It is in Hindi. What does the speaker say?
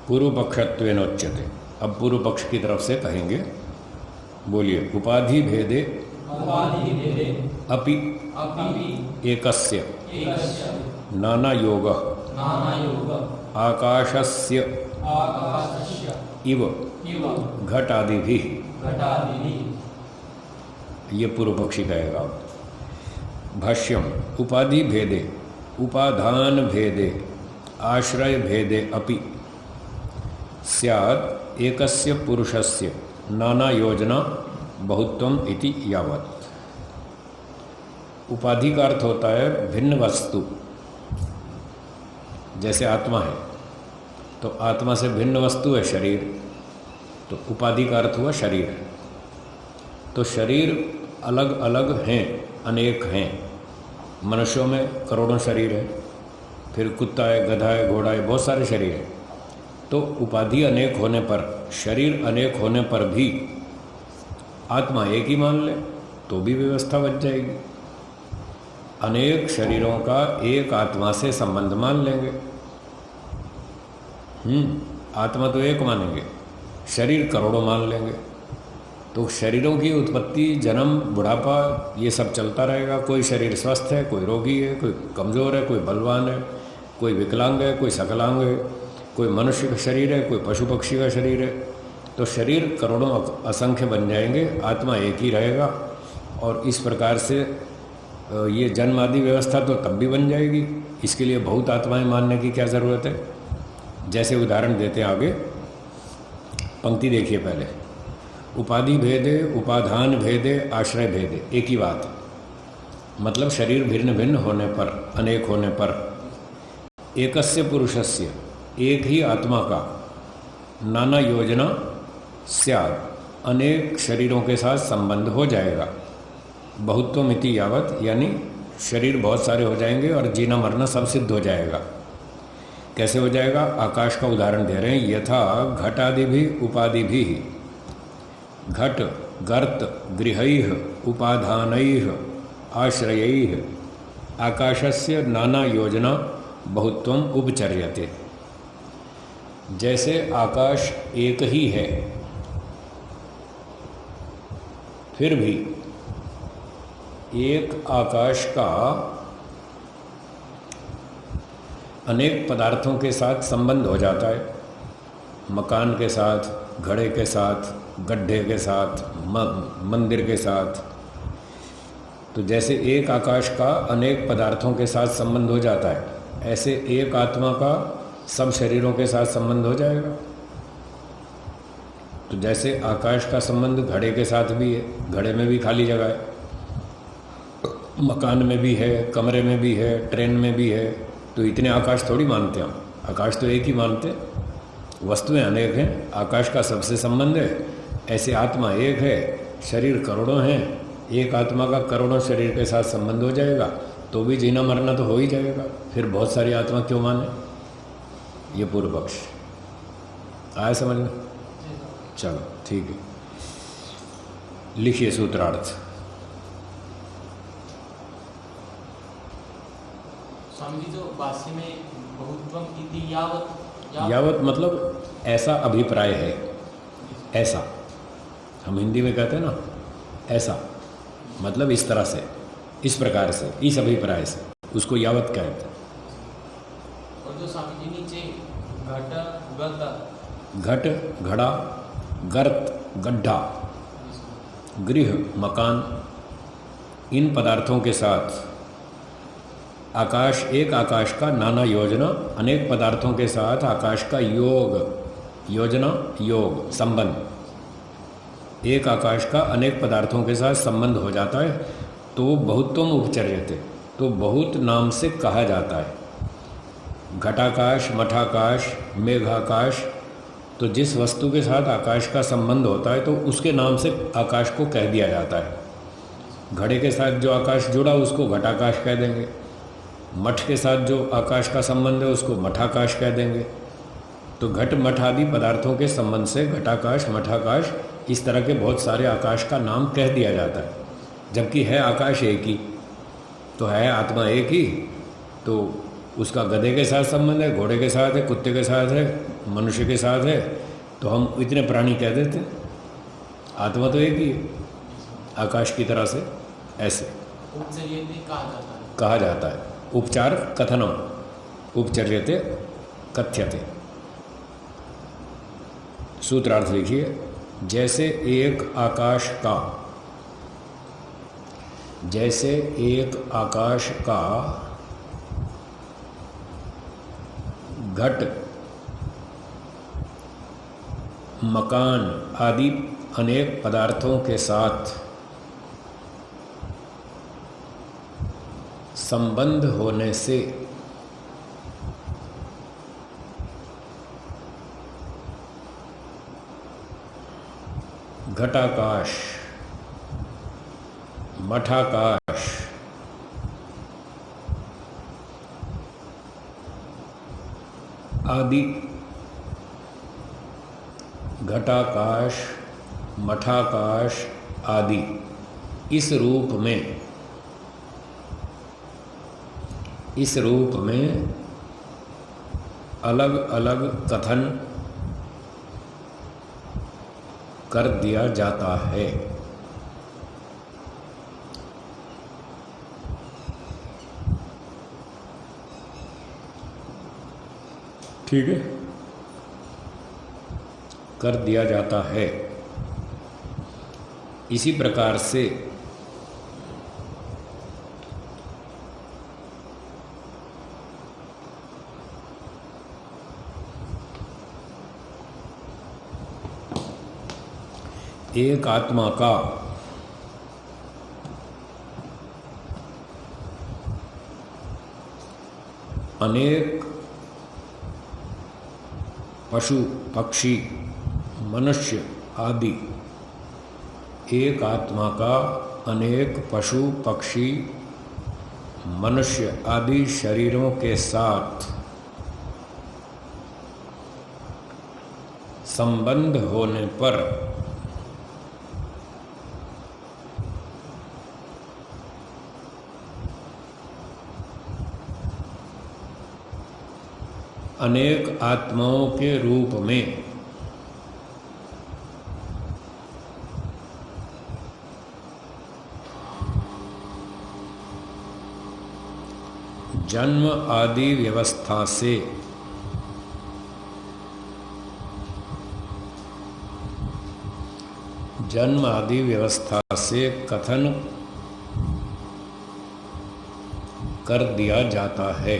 पूर्व पक्षत्वेनोच्यते। अब पूर्व पक्ष की तरफ से कहेंगे, बोलिए। उपाधि भेदे अपि एकस्य नाना योग आकाशस्य इव घटादिभिः, ये पूर्व पक्षी कहेगा। भाष्यम उपाधि भेदे उपाधान भेदे आश्रय भेदे अपि स्यात् एकस्य पुरुषस्य नाना योजना बहुत्वम इति यावत्। उपाधि का अर्थ होता है भिन्न वस्तु। जैसे आत्मा है तो आत्मा से भिन्न वस्तु है शरीर, तो उपाधि का अर्थ हुआ शरीर। तो शरीर अलग अलग हैं, अनेक हैं। मनुष्यों में करोड़ों शरीर है, फिर कुत्ता है, गधा है, घोड़ा है, बहुत सारे शरीर हैं। तो उपाधि अनेक होने पर, शरीर अनेक होने पर भी आत्मा एक ही मान ले तो भी व्यवस्था बच जाएगी। अनेक शरीरों का एक आत्मा से संबंध मान लेंगे। आत्मा तो एक मानेंगे, शरीर करोड़ों मान लेंगे, तो शरीरों की उत्पत्ति, जन्म, बुढ़ापा, ये सब चलता रहेगा। कोई शरीर स्वस्थ है, कोई रोगी है, कोई कमज़ोर है, कोई बलवान है, कोई विकलांग है, कोई सकलांग है, कोई मनुष्य का शरीर है, कोई पशु पक्षी का शरीर है। तो शरीर करोड़ों असंख्य बन जाएंगे, आत्मा एक ही रहेगा। और इस प्रकार से ये जन्म आदि व्यवस्था तो तब भी बन जाएगी। इसके लिए बहुत आत्माएं मानने की क्या ज़रूरत है। जैसे उदाहरण देते हैं आगे, पंक्ति देखिए पहले। उपाधि भेदे उपाधान भेदे आश्रय भेदे, एक ही बात। मतलब शरीर भिन्न भिन्न होने पर, अनेक होने पर, एकस्य पुरुषस्य, एक ही आत्मा का, नाना योजना स्यात्, अनेक शरीरों के साथ संबंध हो जाएगा। बहुत्वमिति यावत, यानी शरीर बहुत सारे हो जाएंगे और जीना मरना सब सिद्ध हो जाएगा। कैसे हो जाएगा? आकाश का उदाहरण दे रहे हैं। यथा घटादि भी उपाधि भी, घट गर्त गृहैः उपाधानैः आश्रयैः आकाशस्य नाना योजना बहुत्वम उपचर्यते। जैसे आकाश एक ही है, फिर भी एक आकाश का अनेक पदार्थों के साथ संबंध हो जाता है। मकान के साथ, घड़े के साथ, गड्ढे के साथ, मंदिर के साथ। तो जैसे एक आकाश का अनेक पदार्थों के साथ संबंध हो जाता है, ऐसे एक आत्मा का सब शरीरों के साथ संबंध हो जाएगा। तो जैसे आकाश का संबंध घड़े के साथ भी है, घड़े में भी खाली जगह है, मकान में भी है, कमरे में भी है, ट्रेन में भी है। तो इतने आकाश थोड़ी मानते हम, आकाश तो एक ही मानते। वस्तुएं अनेक हैं, आकाश का सबसे संबंध है। ऐसे आत्मा एक है, शरीर करोड़ों हैं, एक आत्मा का करोड़ों शरीर के साथ संबंध हो जाएगा तो भी जीना मरना तो हो ही जाएगा। फिर बहुत सारी आत्मा क्यों माने? ये पूर्व पक्ष आया समझ में? चलो ठीक है, लिखिए सूत्रार्थ। स्वामी जी, जो भाष्य में बहुत्वम इति यावत मतलब ऐसा अभिप्राय है, ऐसा हम हिंदी में कहते हैं ना, ऐसा मतलब इस तरह से, इस प्रकार से, इस अभिप्राय से, उसको यावत कहते हैं। और जो स्वामी जी नीचे घट घड़ा, गर्त गड्ढा, गृह मकान, इन पदार्थों के साथ आकाश, एक आकाश का नाना योजना, अनेक पदार्थों के साथ आकाश का योग, योजना योग संबंध, एक आकाश का अनेक पदार्थों के साथ संबंध हो जाता है तो बहुत्वम उपचर्यते, तो बहुत नाम से कहा जाता है। घटाकाश, मठाकाश, मेघाकाश, तो जिस वस्तु के साथ आकाश का संबंध होता है तो उसके नाम से आकाश को कह दिया जाता है। घड़े के साथ जो आकाश जुड़ा उसको घटाकाश कह देंगे, मठ के साथ जो आकाश का संबंध है उसको मठाकाश कह देंगे। तो घट मठ आदि पदार्थों के संबंध से घटाकाश, मठाकाश, इस तरह के बहुत सारे आकाश का नाम कह दिया जाता है। जबकि है आकाश एक ही, तो है आत्मा एक ही, तो उसका गधे के साथ संबंध है, घोड़े के साथ है, कुत्ते के साथ है, मनुष्य के साथ है तो हम इतने प्राणी कह देते हैं, आत्मा तो एक ही है आकाश की तरह से। ऐसे उपचर्यते कहा जाता है। उपचार कथनम, उपचर्यते कथ्यते। सूत्रार्थ लिखिए, जैसे एक आकाश का, जैसे एक आकाश का घट, मकान आदि अनेक पदार्थों के साथ संबंध होने से घटाकाश, मठाकाश आदि, घटाकाश, मठाकाश आदि इस रूप में अलग अलग कथन कर दिया जाता है। ठीक है, कर दिया जाता है। इसी प्रकार से एक आत्मा का अनेक पशु पक्षी मनुष्य आदि, एक आत्मा का अनेक पशु पक्षी मनुष्य आदि शरीरों के साथ संबंध होने पर अनेक आत्माओं के रूप में जन्म आदि व्यवस्था से कथन कर दिया जाता है।